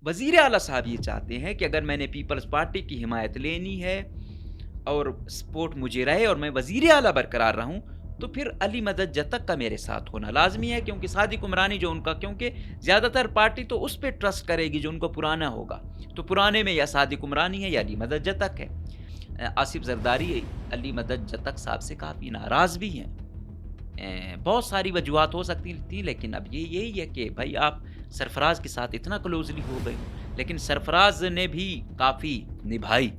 वज़ीर आला साहब ये चाहते हैं कि अगर मैंने पीपल्स पार्टी की हिमायत लेनी है और सपोर्ट मुझे रहे और मैं वज़ीर आला बरकरार रहूँ, तो फिर अली मदद जतक का मेरे साथ होना लाज़मी है, क्योंकि सादिक उमरानी जो उनका, क्योंकि ज़्यादातर पार्टी तो उस पे ट्रस्ट करेगी जो उनको पुराना होगा। तो पुराने में या सादिक उमरानी है या अली मदद जतक है। आसिफ ज़रदारी अली मदद जतक साहब से काफ़ी नाराज़ भी हैं। बहुत सारी वजूहात हो सकती थी, लेकिन अब ये यही है कि भाई आप सरफराज के साथ इतना क्लोज़ली हो गए हो, लेकिन सरफराज ने भी काफ़ी निभाई।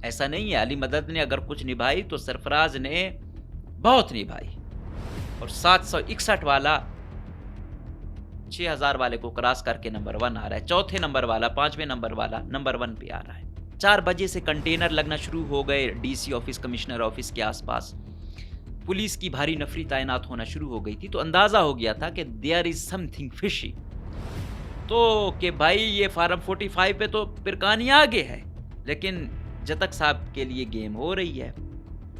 ऐसा नहीं है, अली मदद ने अगर कुछ निभाई तो सरफराज ने बहुत निभाई। और 761 वाला 6000 वाले को क्रॉस करके नंबर 1 आ रहा है। चौथे नंबर वाला, 5वें नंबर वाला नंबर 1 पे आ रहा है। 4 बजे से कंटेनर लगना शुरू हो गए डीसी ऑफिस, कमिश्नर ऑफिस के आसपास। पुलिस की भारी नफरी तैनात होना शुरू हो गई थी, तो अंदाजा हो गया था कि देयर इज समथिंग फिशी। तो कि भाई ये फार्म 45 पे तो पिरकानी आगे है, लेकिन जतक साहब के लिए गेम हो रही है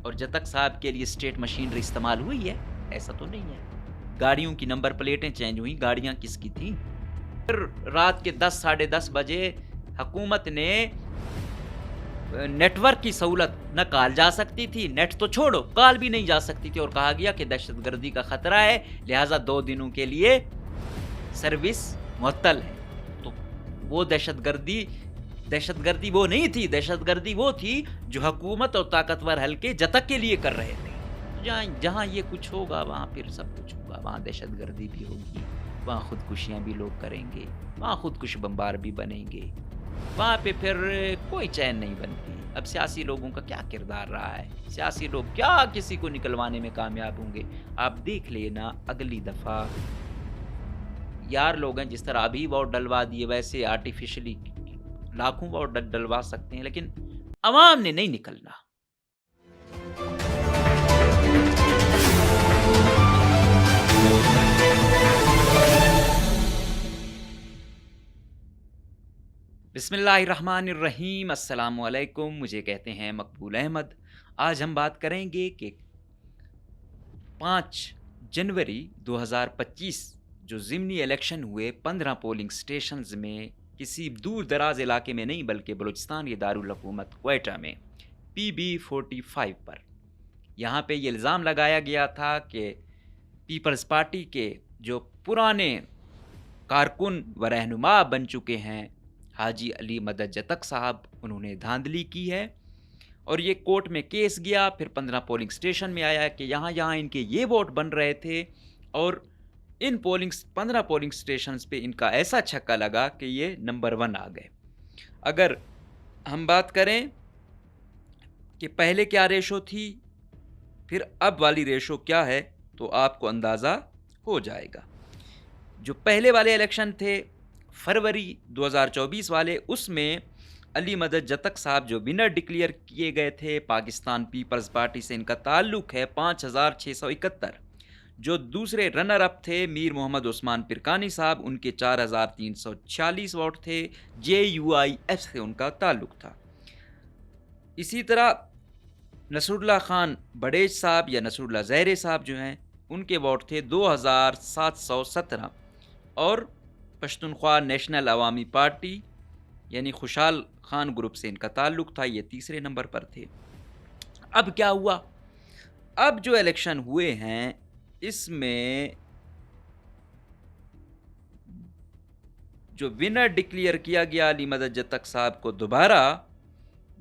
और जतक साहब के लिए स्टेट मशीनरी इस्तेमाल हुई है, ऐसा तो नहीं है। गाड़ियों की नंबर प्लेटें चेंज हुई, गाड़ियां किसकी थी। फिर रात के 10 साढ़े 10 बजे हुकूमत ने नेटवर्क की सहूलत, न कॉल जा सकती थी, नेट तो छोड़ो, कॉल भी नहीं जा सकती थी, और कहा गया कि दहशतगर्दी का खतरा है, लिहाजा 2 दिनों के लिए सर्विस मुअत्तल है। तो वो दहशतगर्दी वो नहीं थी, दहशतगर्दी वो थी जो हुकूमत और ताकतवर हल्के जतक के लिए कर रहे थे। जहाँ जहाँ ये कुछ होगा वहाँ फिर सब कुछ होगा, वहाँ दहशतगर्दी भी होगी, वहाँ खुदकुशियाँ भी लोग करेंगे, वहाँ खुदकुश बम्बार भी बनेंगे, वहाँ पे फिर कोई चैन नहीं बनती। अब सियासी लोगों का क्या किरदार रहा है, सियासी लोग क्या किसी को निकलवाने में कामयाब होंगे। आप देख लेना अगली दफ़ा यार, लोग हैं जिस तरह अभी वोट डलवा दिए वैसे आर्टिफिशियली लाखों वोट डलवा सकते हैं, लेकिन अवाम ने नहीं निकलना। बिस्मिल्लाहिर्रहमानिर्रहीम, अस्सलाम वालेकुम। मुझे कहते हैं मकबूल अहमद। आज हम बात करेंगे कि 5 जनवरी 2025 जो ज़िमनी इलेक्शन हुए 15 पोलिंग स्टेशंस में, किसी दूर दराज इलाके में नहीं बल्कि बलूचिस्तान के दारुल हुकूमत क्वेटा में PB45 पर। यहाँ पे ये इल्ज़ाम लगाया गया था कि पीपल्स पार्टी के जो पुराने कारकुन व रहनुमा बन चुके हैं हाजी अली मदद जतक साहब, उन्होंने धांधली की है। और ये कोर्ट में केस गया, फिर 15 पोलिंग स्टेशन में आया कि यहाँ यहाँ इनके ये वोट बन रहे थे और इन 15 पोलिंग स्टेशंस पे इनका ऐसा छक्का लगा कि ये नंबर 1 आ गए। अगर हम बात करें कि पहले क्या रेशो थी, फिर अब वाली रेशो क्या है, तो आपको अंदाज़ा हो जाएगा। जो पहले वाले इलेक्शन थे फरवरी 2024 वाले, उसमें अली मदद जतक साहब जो विनर डिक्लेयर किए गए थे, पाकिस्तान पीपल्स पार्टी से इनका ताल्लुक है, 5671। जो दूसरे रनर अप थे मीर मोहम्मद उस्मान पिरकानी साहब, उनके 4346 वोट थे, JUIF से उनका ताल्लुक था। इसी तरह नसरुल्लाह खान बड़ेज साहब या नसरुल्लाह ज़हरे साहब जो हैं, उनके वोट थे 2717। और पश्तूनख्वा नेशनल अवामी पार्टी यानी खुशहाल खान ग्रुप से इनका ताल्लुक था, ये तीसरे नंबर पर थे। अब क्या हुआ, अब जो इलेक्शन हुए हैं इसमें जो विनर डिक्लेयर किया गया अली मदद जतक साहब को दोबारा,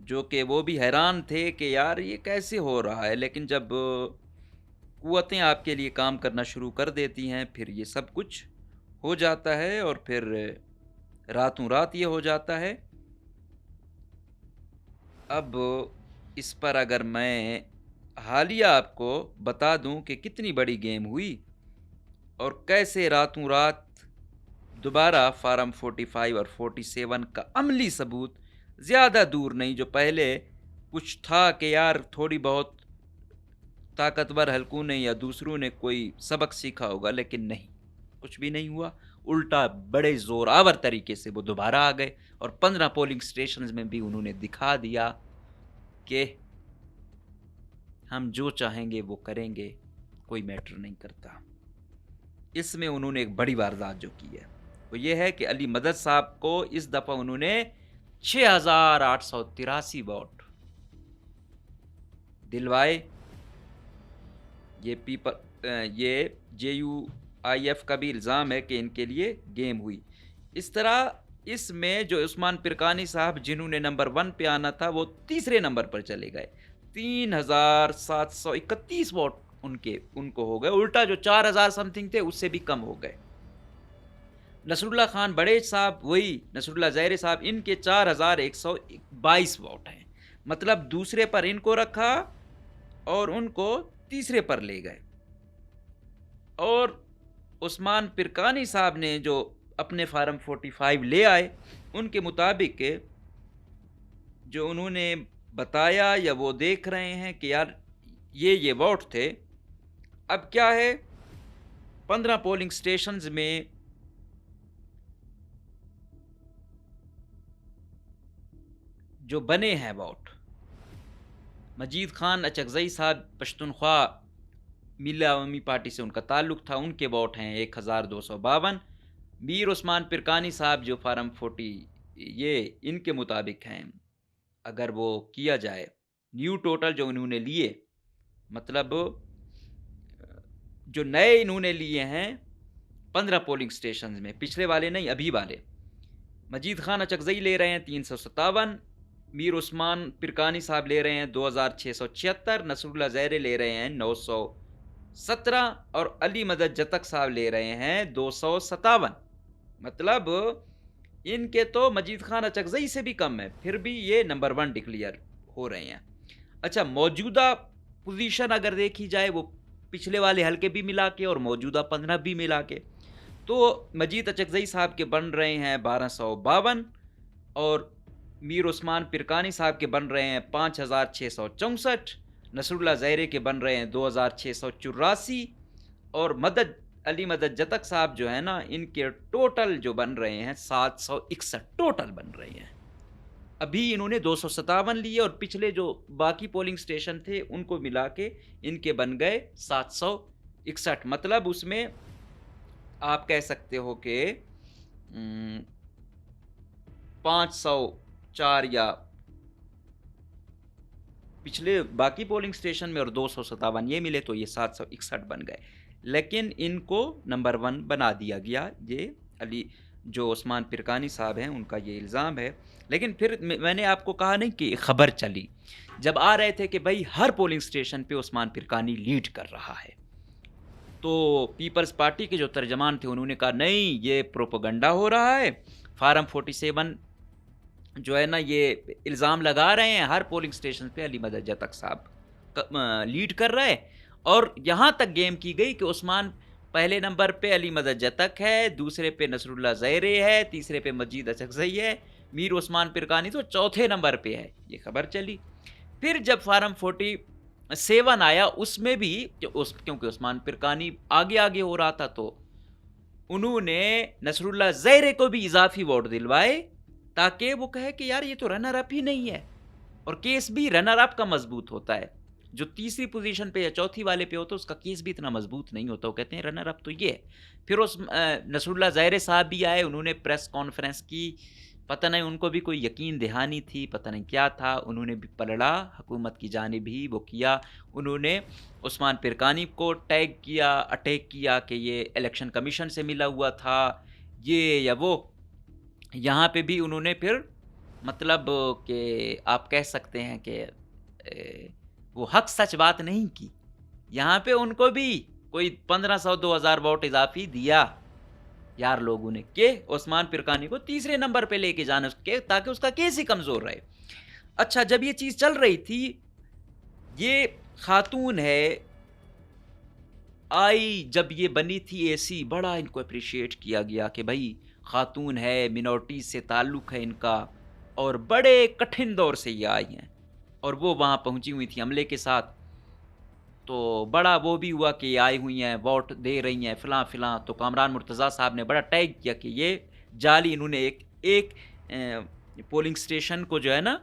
जो कि वो भी हैरान थे कि यार ये कैसे हो रहा है, लेकिन जब कुव्वतें आपके लिए काम करना शुरू कर देती हैं फिर ये सब कुछ हो जाता है और फिर रातों रात ये हो जाता है। अब इस पर अगर मैं हालिया आपको बता दूं कि कितनी बड़ी गेम हुई और कैसे रातों रात दोबारा फार्म 45 और 47 का अमली सबूत, ज़्यादा दूर नहीं, जो पहले कुछ था कि यार थोड़ी बहुत ताकतवर हलकों ने या दूसरों ने कोई सबक सीखा होगा, लेकिन नहीं, कुछ भी नहीं हुआ। उल्टा बड़े ज़ोरावर तरीके से वो दोबारा आ गए और 15 पोलिंग स्टेशंस में भी उन्होंने दिखा दिया कि हम जो चाहेंगे वो करेंगे, कोई मैटर नहीं करता। इसमें उन्होंने एक बड़ी वारदात जो की है, वो ये है कि अली मदद साहब को इस दफ़ा उन्होंने 6,883 वोट दिलवाए। ये JUIF का भी इल्ज़ाम है कि इनके लिए गेम हुई। इस तरह इसमें जो उस्मान पिरकानी साहब जिन्होंने नंबर 1 पे आना था वो तीसरे नंबर पर चले गए। 3,731 वोट उनको हो गए, उल्टा जो 4,000 समथिंग थे उससे भी कम हो गए। नसरुल्लाह खान बड़े साहब, वही नसरुल्लाह ज़हरे साहब, इनके 4,122 वोट हैं। मतलब दूसरे पर इनको रखा और उनको तीसरे पर ले गए। और उस्मान पिरकानी साहब ने जो अपने फार्म 45 ले आए, उनके मुताबिक जो उन्होंने बताया या वो देख रहे हैं कि यार ये वोट थे। अब क्या है, 15 पोलिंग स्टेशंस में जो बने हैं वोट, मजीद खान अचकज़ई साहब पश्तूनख्वा मिल्ला अवामी पार्टी से उनका ताल्लुक़ था, उनके वोट हैं 1,252। मीर उस्मान पिरकानी साहब जो फार्म 40 ये इनके मुताबिक हैं, अगर वो किया जाए न्यू टोटल जो इन्होंने लिए, मतलब जो नए इन्होंने लिए हैं 15 पोलिंग स्टेशन में, पिछले वाले नहीं अभी वाले, मजीद खान अचकज़ई ले रहे हैं 357, मीर उस्मान पिरकानी साहब ले रहे हैं 2,676, नसरुल्लाह ज़हरे ले रहे हैं 917 और अली मदद जतक साहब ले रहे हैं 257। मतलब इनके तो मजीद खान अचकज़ई से भी कम है, फिर भी ये नंबर 1 डिक्लेयर हो रहे हैं। अच्छा, मौजूदा पोजीशन अगर देखी जाए, वो पिछले वाले हल्के भी मिला के और मौजूदा 15 भी मिला के, तो मजीद अचकज़ई साहब के बन रहे हैं 1,252 और मीर उस्मान पिरकानी साहब के बन रहे हैं 5,664, नसरुल्लाह ज़हरे के बन रहे हैं 2,684 और अली मदद जतक साहब जो है ना, इनके टोटल जो बन रहे हैं 761 टोटल बन रहे हैं। अभी इन्होंने 257 लिए और पिछले जो बाकी पोलिंग स्टेशन थे उनको मिला के इनके बन गए 761। मतलब उसमें आप कह सकते हो कि 504 या पिछले बाकी पोलिंग स्टेशन में और 257 ये मिले तो ये 761 बन गए। लेकिन इनको नंबर 1 बना दिया गया। ये अली जो उस्मान पिरकानी साहब हैं उनका ये इल्ज़ाम है। लेकिन फिर मैंने आपको कहा नहीं कि खबर चली जब आ रहे थे कि भाई हर पोलिंग स्टेशन पे उस्मान पिरकानी लीड कर रहा है, तो पीपल्स पार्टी के जो तर्जमान थे उन्होंने कहा नहीं, ये प्रोपेगेंडा हो रहा है, फार्म 47 जो है ना ये इल्ज़ाम लगा रहे हैं हर पोलिंग स्टेशन पे अली मदद जतक साहब लीड कर रहे हैं। और यहाँ तक गेम की गई कि उस्मान पहले नंबर पे अली मदद जतक है, दूसरे पे नसरुल्लाह ज़हरे है, तीसरे पे मजीद अचकज़ई है, मीर उस्मान पिरकानी तो चौथे नंबर पे है। ये खबर चली। फिर जब फार्म 47 आया उसमें भी क्योंकि उस्मान पिरकानी आगे आगे हो रहा था, तो उन्होंने नसरुल्लाह ज़हरे को भी इजाफी वोट दिलवाए ताकि वो कहे कि यार ये तो रनर अप ही नहीं है। और केस भी रनर अप का मजबूत होता है, जो तीसरी पोजीशन पे या चौथी वाले पे होता है उसका केस भी इतना मजबूत नहीं होता। वो कहते हैं रनर अप तो ये है। फिर उस नसरुल्लाह ज़हरे साहब भी आए, उन्होंने प्रेस कॉन्फ्रेंस की, पता नहीं उनको भी कोई यकीन दहानी थी, पता नहीं क्या था, उन्होंने भी पलड़ा हुकूमत की जानिब ही वो किया। उन्होंने उस्मान पिरकानी को अटैक किया कि ये इलेक्शन कमीशन से मिला हुआ था, ये या वो। यहाँ पे भी उन्होंने फिर मतलब कि आप कह सकते हैं कि वो हक सच बात नहीं की। यहाँ पे उनको भी कोई 1500-2000 वोट इजाफी दिया यार लोगों ने कि उस्मान पिरकानी को तीसरे नंबर पे लेके जाने उसके, ताकि उसका केस ही कमज़ोर रहे। अच्छा, जब ये चीज़ चल रही थी, ये खातून है आई, जब ये बनी थी एसी, बड़ा इनको अप्रिशिएट किया गया कि भाई खातून है, मिनॉरिटी से ताल्लुक़ है इनका, और बड़े कठिन दौर से ये आई हैं और वो वहाँ पहुँची हुई थी अमले के साथ। तो बड़ा वो भी हुआ कि आई हुई हैं, वोट दे रही हैं, फ़िलाँ। तो कामरान मुर्तज़ा साहब ने बड़ा टैग किया कि ये जाली, इन्होंने एक पोलिंग स्टेशन को जो है ना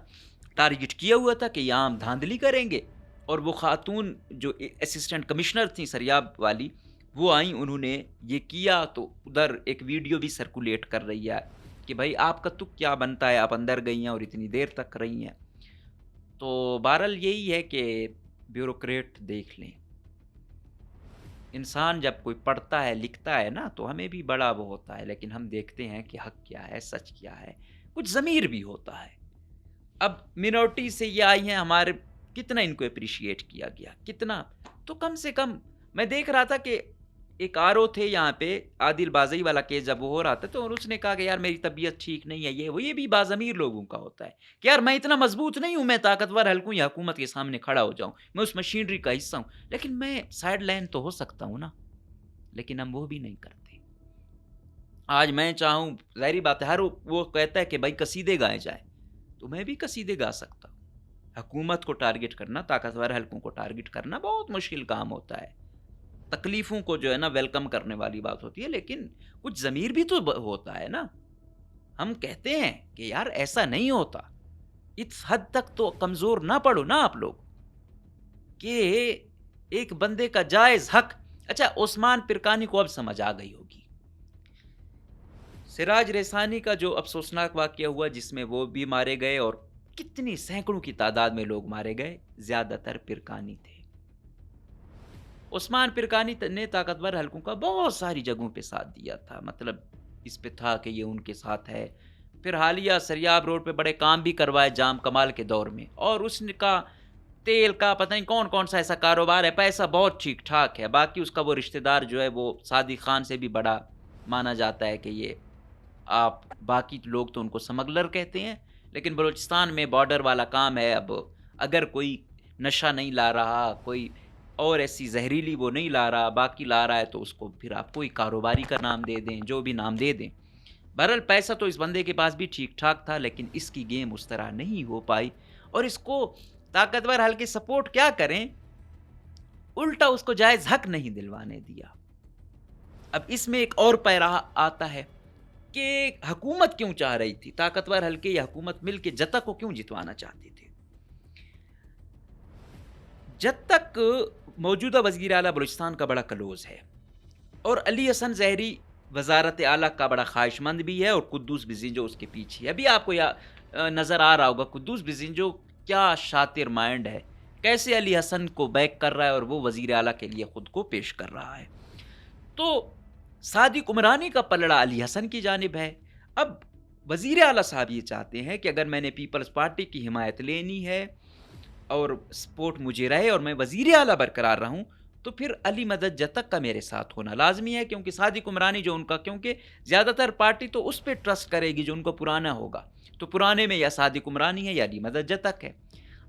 टारगेट किया हुआ था कि यहाँ हम धांधली करेंगे। और वो खातून जो असिस्टेंट कमिश्नर थी सरियाब वाली, वो आई, उन्होंने ये किया, तो उधर एक वीडियो भी सर्कुलेट कर रही है कि भाई आपका तुक क्या बनता है, आप अंदर गई हैं और इतनी देर तक रही हैं। तो बहरहाल यही है कि ब्यूरोक्रेट देख लें, इंसान जब कोई पढ़ता है लिखता है ना तो हमें भी बड़ा वो होता है, लेकिन हम देखते हैं कि हक क्या है, सच क्या है, कुछ ज़मीर भी होता है। अब मिनॉरिटी से ये आई हैं, हमारे कितना इनको अप्रिशिएट किया गया, कितना, तो कम से कम मैं देख रहा था कि एक आरओ थे यहाँ पे, आदिल बाज़ई वाला केस जब वो हो रहा था, तो उसने कहा कि यार मेरी तबीयत ठीक नहीं है, ये भी बाज़मीर लोगों का होता है कि यार मैं इतना मजबूत नहीं हूँ, मैं ताकतवर हल्कूँ या हुकूमत के सामने खड़ा हो जाऊँ, मैं उस मशीनरी का हिस्सा हूँ, लेकिन मैं साइड लाइन तो हो सकता हूँ ना। लेकिन हम वो भी नहीं करते। आज मैं चाहूँ, ज़ाहिर बात है, हर वो कहता है कि भाई कसीदे गाए जाएँ, तो मैं भी कसीदे गा सकता हूँ। हुकूमत को टारगेट करना, ताकतवर हलकों को टारगेट करना बहुत मुश्किल काम होता है। तकलीफ़ों को जो है ना वेलकम करने वाली बात होती है, लेकिन कुछ ज़मीर भी तो होता है ना। हम कहते हैं कि यार ऐसा नहीं होता। इस हद तक तो कमज़ोर ना पड़ो ना आप लोग कि एक बंदे का जायज़ हक। अच्छा, उस्मान पिरकानी को अब समझ आ गई होगी। सिराज रेसानी का जो अफसोसनाक वाक़या हुआ, जिसमें वो भी मारे गए और कितनी सैकड़ों की तादाद में लोग मारे गए, ज़्यादातर पिरकानी थे। उस्मान पिरकानी ने ताकतवर हलकों का बहुत सारी जगहों पे साथ दिया था, मतलब इस पे था कि ये उनके साथ है। फिर हालिया सरियाब रोड पे बड़े काम भी करवाए जाम कमाल के दौर में, और उसका तेल का पता नहीं कौन कौन सा ऐसा कारोबार है, पैसा बहुत ठीक ठाक है। बाकी उसका वो रिश्तेदार जो है वो सादिक खान से भी बड़ा माना जाता है कि ये, आप बाकी लोग तो उनको स्मगलर कहते हैं, लेकिन बलूचिस्तान में बॉर्डर वाला काम है। अब अगर कोई नशा नहीं ला रहा, कोई और ऐसी जहरीली वो नहीं ला रहा, बाकी ला रहा है, तो उसको फिर आप कोई कारोबारी का नाम दे दें, जो भी नाम दे दें। बहरहाल पैसा तो इस बंदे के पास भी ठीक ठाक था, लेकिन इसकी गेम उस तरह नहीं हो पाई, और इसको ताकतवर हल्के सपोर्ट क्या करें, उल्टा उसको जायज़ हक नहीं दिलवाने दिया। अब इसमें एक और पैरा आता है कि हुकूमत क्यों चाह रही थी, ताकतवर हल्के या हुकूमत मिलके जतक को क्यों जितवाना चाहती थी। जतक मौजूदा वज़ीर आला बलूचिस्तान का बड़ा क्लोज़ है, और अली हसन ज़हरी वज़ारत आला का बड़ा ख्वाहिशमंद भी है, और कुद्दूस बिज़िंजो उसके पीछे है। अभी आपको नज़र आ रहा होगा कुद्दूस बिज़िंजो क्या शातिर माइंड है, कैसे अली हसन को बैक कर रहा है और वो वज़ीर आला के लिए ख़ुद को पेश कर रहा है। तो सादिक उमरानी का पलड़ा अली हसन की जानिब है। अब वज़ीर आला साहब ये चाहते हैं कि अगर मैंने पीपल्स पार्टी की हिमायत लेनी है और सपोर्ट मुझे रहे और मैं वज़ीर आला बरकरार रहूं, तो फिर अली मदद जतक का मेरे साथ होना लाजमी है, क्योंकि सादिक उमरानी जो उनका, क्योंकि ज़्यादातर पार्टी तो उस पर ट्रस्ट करेगी जो उनको पुराना होगा, तो पुराने में या सादिक उमरानी है या अली मदद जतक है।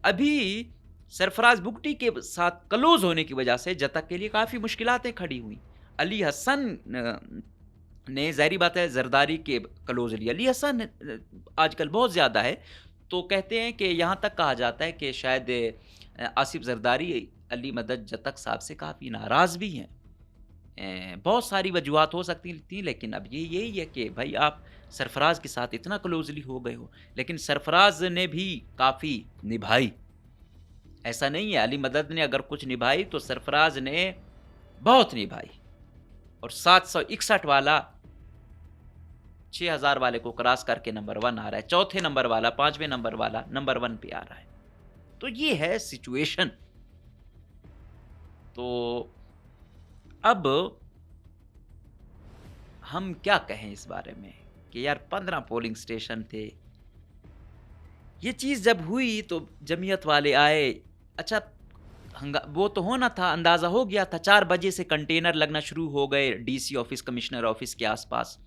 अभी सरफराज बुगटी के साथ क्लोज होने की वजह से जतक के लिए काफ़ी मुश्किलातें खड़ी हुई। अली हसन ने, ज़ाहिर बात है, जरदारी के क्लोज लिया। अली हसन आजकल बहुत ज़्यादा है, तो कहते हैं कि यहाँ तक कहा जाता है कि शायद आसिफ जरदारी अली मदद जतक साहब से काफ़ी नाराज़ भी हैं। बहुत सारी वजूहात हो सकती थी, लेकिन अब ये यही है कि भाई आप सरफराज के साथ इतना क्लोजली हो गए हो, लेकिन सरफराज ने भी काफ़ी निभाई। ऐसा नहीं है अली मदद ने अगर कुछ निभाई तो सरफराज ने बहुत निभाई, और 761 वाला 6000 वाले को क्रॉस करके नंबर 1 आ रहा है, चौथे नंबर वाला, 5वें नंबर वाला नंबर 1 पे आ रहा है। तो ये है सिचुएशन। तो अब हम क्या कहें इस बारे में कि यार 15 पोलिंग स्टेशन थे। ये चीज़ जब हुई तो जमीयत वाले आए। अच्छा, वो तो होना था, अंदाज़ा हो गया था, 4 बजे से कंटेनर लगना शुरू हो गए डीसी ऑफिस, कमिश्नर ऑफिस के आसपास।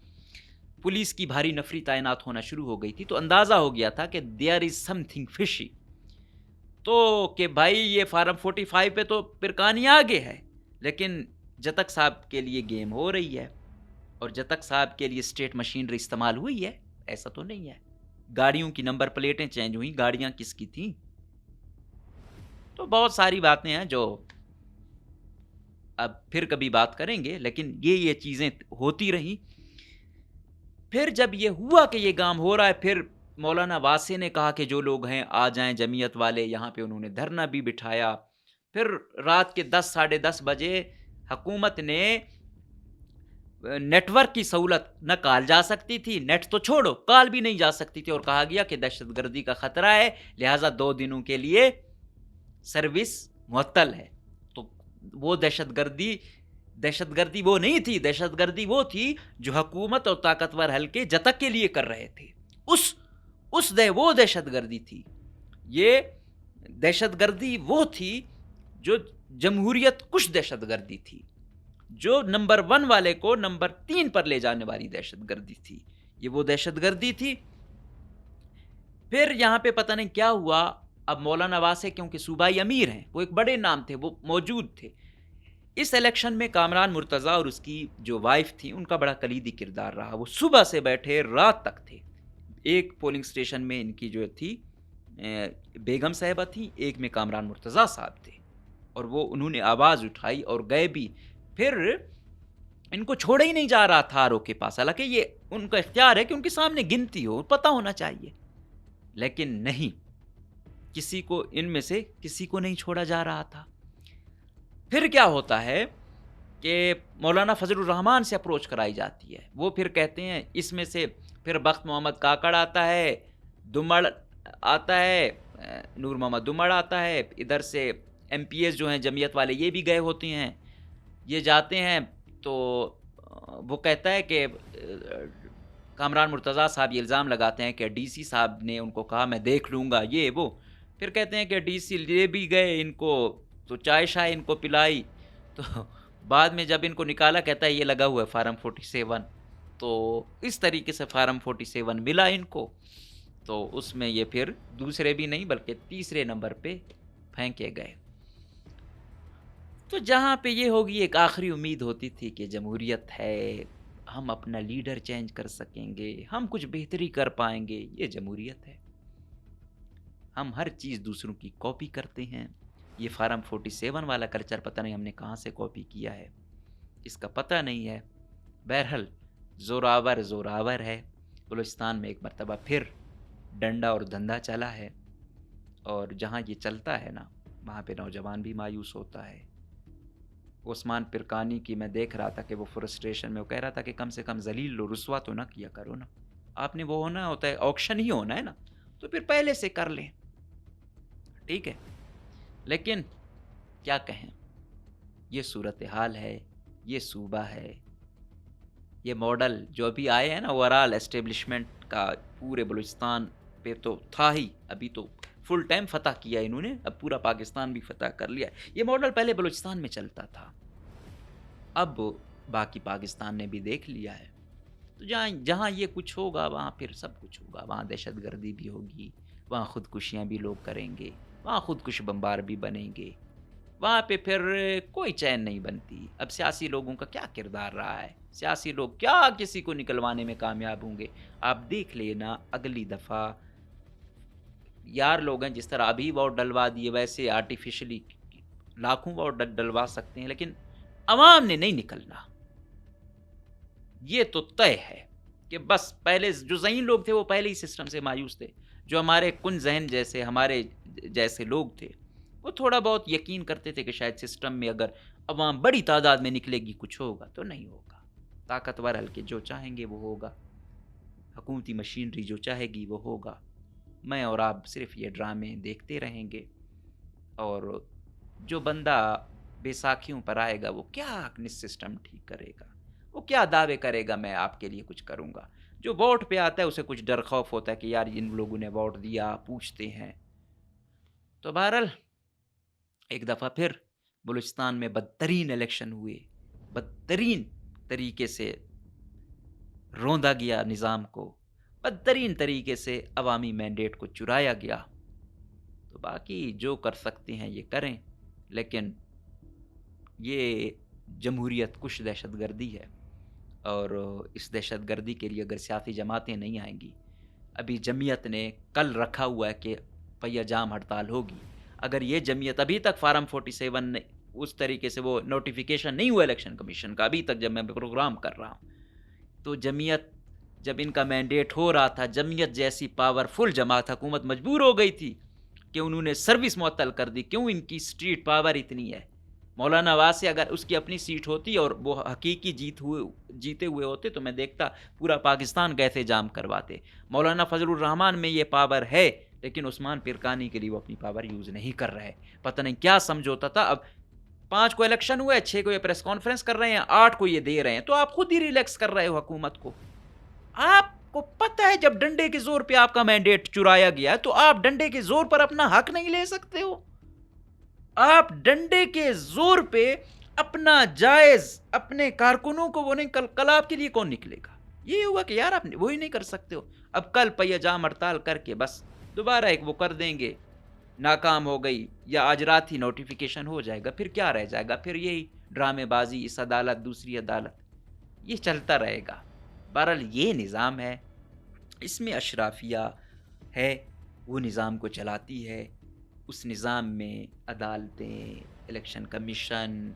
पुलिस की भारी नफरी तैनात होना शुरू हो गई थी, तो अंदाज़ा हो गया था कि देयर इज़ समथिंग फिशी। तो कि भाई ये फार्म 45 पे तो पिरकानी आगे है, लेकिन जतक साहब के लिए गेम हो रही है, और जतक साहब के लिए स्टेट मशीनरी इस्तेमाल हुई है, ऐसा तो नहीं है। गाड़ियों की नंबर प्लेटें चेंज हुई, गाड़ियाँ किसकी थीं। तो बहुत सारी बातें हैं जो अब फिर कभी बात करेंगे, लेकिन ये चीज़ें होती रहीं। फिर जब ये हुआ कि ये काम हो रहा है, फिर मौलाना वासे ने कहा कि जो लोग हैं आ जाएं, जमीयत वाले। यहाँ पे उन्होंने धरना भी बिठाया। फिर रात के 10 साढ़े 10 बजे हुकूमत ने नेटवर्क की सहूलत न कॉल जा सकती थी, नेट तो छोड़ो कॉल भी नहीं जा सकती थी, और कहा गया कि दहशतगर्दी का खतरा है, लिहाजा 2 दिनों के लिए सर्विस मुअत्तल है। तो वो दहशतगर्दी वो नहीं थी, दहशतगर्दी वो थी जो हुकूमत और ताकतवर हल्के जतक के लिए कर रहे थे। वो दहशतगर्दी थी। ये दहशतगर्दी वो थी जो जमहूरियत कुछ दहशतगर्दी थी, जो नंबर 1 वाले को नंबर 3 पर ले जाने वाली दहशतगर्दी थी। ये वो दहशतगर्दी थी। फिर यहाँ पे पता नहीं क्या हुआ। अब मौलाना वासे क्योंकि सूबाई अमीर हैं, वो एक बड़े नाम थे, वो मौजूद थे इस इलेक्शन में। कामरान मुर्तज़ा और उसकी जो वाइफ थी, उनका बड़ा कलीदी किरदार रहा। वो सुबह से बैठे रात तक थे। एक पोलिंग स्टेशन में इनकी जो थी बेगम साहिबा थी, एक में कामरान मुर्तज़ा साहब थे, और वो उन्होंने आवाज़ उठाई और गए भी। फिर इनको छोड़ा ही नहीं जा रहा था आरओ के पास, हालांकि ये उनका इख्तियार है कि उनके सामने गिनती हो, पता होना चाहिए, लेकिन नहीं, किसी को इनमें से किसी को नहीं छोड़ा जा रहा था। फिर क्या होता है कि मौलाना फजलुर रहमान से अप्रोच कराई जाती है। वो फिर कहते हैं, इसमें से फिर बख्त मोहम्मद काकड़ आता है, दुमड़ आता है, नूर मोहम्मद दुमड़ आता है, इधर से MPs जो हैं जमीयत वाले ये भी गए होते हैं। ये जाते हैं तो वो कहता है कि कामरान मुर्तज़ा साहब ये इल्ज़ाम लगाते हैं कि DC साहब ने उनको कहा मैं देख लूँगा ये वो। फिर कहते हैं कि DC ले भी गए इनको, तो चाय शाय इनको पिलाई। तो बाद में जब इनको निकाला, कहता है ये लगा हुआ है फार्म 47। तो इस तरीके से फार्म 47 मिला इनको, तो उसमें ये फिर दूसरे भी नहीं बल्कि तीसरे नंबर पे फेंके गए। तो जहाँ पे ये होगी, एक आखिरी उम्मीद होती थी कि जमहूरियत है, हम अपना लीडर चेंज कर सकेंगे, हम कुछ बेहतरी कर पाएंगे, ये जमहूरियत है। हम हर चीज़ दूसरों की कॉपी करते हैं। ये फार्म 47 वाला कल्चर पता नहीं हमने कहाँ से कॉपी किया है, इसका पता नहीं है। बहरहाल ज़ोरावर है। बलूचिस्तान में एक मरतबा फिर डंडा और धंधा चला है, और जहाँ ये चलता है ना, वहाँ पे नौजवान भी मायूस होता है। उस्मान पिरकानी की मैं देख रहा था कि वो फ्रस्ट्रेशन में वो कह रहा था कि कम से कम जलील और रुस्वा तो ना किया करो ना, आपने वो होना होता है, ऑक्शन ही होना है ना, तो फिर पहले से कर लें, ठीक है। लेकिन क्या कहें, ये सूरत हाल है, ये सूबा है, ये मॉडल जो अभी आए हैं ना, ओवरऑल एस्टेब्लिशमेंट का पूरे बलूचिस्तान पे तो था ही, अभी तो फुल टाइम फतह किया इन्होंने, अब पूरा पाकिस्तान भी फतह कर लिया। ये मॉडल पहले बलूचिस्तान में चलता था, अब बाकी पाकिस्तान ने भी देख लिया है। तो जहाँ ये कुछ होगा वहाँ फिर सब कुछ होगा। वहाँ दहशतगर्दी भी होगी, वहाँ ख़ुदकुशियाँ भी लोग करेंगे, वहाँ ख़ुदकुश बम्बार भी बनेंगे, वहाँ पे फिर कोई चैन नहीं बनती। अब सियासी लोगों का क्या किरदार रहा है, सियासी लोग क्या किसी को निकलवाने में कामयाब होंगे। आप देख लेना अगली दफ़ा यार लोग हैं, जिस तरह अभी वोट डलवा दिए वैसे आर्टिफिशियली लाखों वोट डलवा सकते हैं, लेकिन अवाम ने नहीं निकलना। ये तो तय है कि बस पहले जो ज़हीन लोग थे वो पहले ही सिस्टम से मायूस थे। जो हमारे कुन जहन जैसे हमारे जैसे लोग थे, वो थोड़ा बहुत यकीन करते थे कि शायद सिस्टम में अगर अवाम बड़ी तादाद में निकलेगी कुछ होगा, तो नहीं होगा। ताकतवर हल्के जो चाहेंगे वो होगा, हुकूमती मशीनरी जो चाहेगी वो होगा। मैं और आप सिर्फ ये ड्रामे देखते रहेंगे, और जो बंदा बैसाखियों पर आएगा वो क्या सिस्टम ठीक करेगा, वो क्या दावे करेगा मैं आपके लिए कुछ करूँगा। जो वोट पे आता है उसे कुछ डर खौफ होता है कि यार इन लोगों ने वोट दिया, पूछते हैं। तो बहरहाल एक दफ़ा फिर बलूचिस्तान में बदतरीन इलेक्शन हुए, बदतरीन तरीके से रोंदा गया निज़ाम को, बदतरीन तरीके से अवामी मैंडेट को चुराया गया। तो बाकी जो कर सकते हैं ये करें, लेकिन ये जमहूरियत कुछ दहशतगर्दी है, और इस दहशतगर्दी के लिए अगर सियासी जमातें नहीं आएंगी, अभी जमीयत ने कल रखा हुआ है कि पहिया जाम हड़ताल होगी। अगर ये जमीयत अभी तक फार्म 47 ने उस तरीके से वो नोटिफिकेशन नहीं हुआ इलेक्शन कमीशन का अभी तक, जब मैं प्रोग्राम कर रहा हूँ, तो जमीयत जब इनका मैंडेट हो रहा था, जमीयत जैसी पावरफुल जमात, हुकूमत मजबूर हो गई थी कि उन्होंने सर्विस मुअत्तल कर दी। क्यों? इनकी स्ट्रीट पावर इतनी है, मौलाना वासी अगर उसकी अपनी सीट होती और वो हकीकी जीते हुए होते तो मैं देखता पूरा पाकिस्तान कैसे जाम करवाते। मौलाना फजलुर रहमान में ये पावर है, लेकिन उस्मान पिरकानी के लिए वो अपनी पावर यूज़ नहीं कर रहे। पता नहीं क्या समझौता था। अब 5 को इलेक्शन हुए, 6 को ये प्रेस कॉन्फ्रेंस कर रहे हैं, 8 को ये दे रहे हैं, तो आप खुद ही रिलैक्स कर रहे हो हुकूमत को। आपको पता है जब डंडे के जोर पे आपका मैंडेट चुराया गया है, तो आप डंडे के जोर पर अपना हक नहीं ले सकते हो। आप डंडे के जोर पे अपना जायज अपने कारकुनों को वो नहीं, कल आपके लिए कौन निकलेगा? ये हुआ कि यार आप वही नहीं कर सकते हो। अब कल पैजाम हड़ताल करके बस दोबारा एक वो कर देंगे, नाकाम हो गई या आज रात ही नोटिफिकेशन हो जाएगा, फिर क्या रह जाएगा? फिर यही ड्रामेबाजी, इस अदालत दूसरी अदालत, ये चलता रहेगा। बहरहाल ये निज़ाम है, इसमें अशराफिया है, वो निज़ाम को चलाती है। उस निज़ाम में अदालतें, इलेक्शन कमीशन,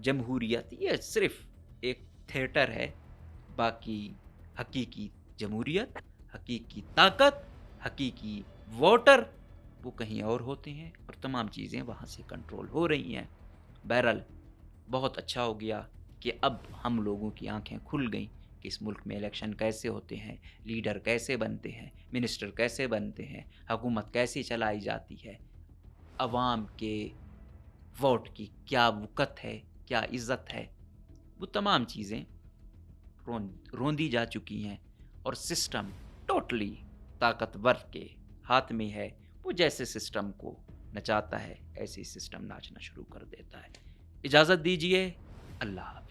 जमहूरियत, ये सिर्फ एक थिएटर है। बाकी हकीकी जमहूरियत, हकीकी ताकत, हकीकी वोटर वो कहीं और होते हैं और तमाम चीज़ें वहाँ से कंट्रोल हो रही हैं। बहरहाल बहुत अच्छा हो गया कि अब हम लोगों की आंखें खुल गईं कि इस मुल्क में इलेक्शन कैसे होते हैं, लीडर कैसे बनते हैं, मिनिस्टर कैसे बनते हैं, हुकूमत कैसे चलाई जाती है, अवाम के वोट की क्या वक़्त है, क्या इज़्ज़त है, वो तमाम चीज़ें रोंदी जा चुकी हैं और सिस्टम टोटली ताकतवर के हाथ में है। वो जैसे सिस्टम को नचाता है, ऐसे ही सिस्टम नाचना शुरू कर देता है। इजाज़त दीजिए, अल्लाह हाफ़िज़।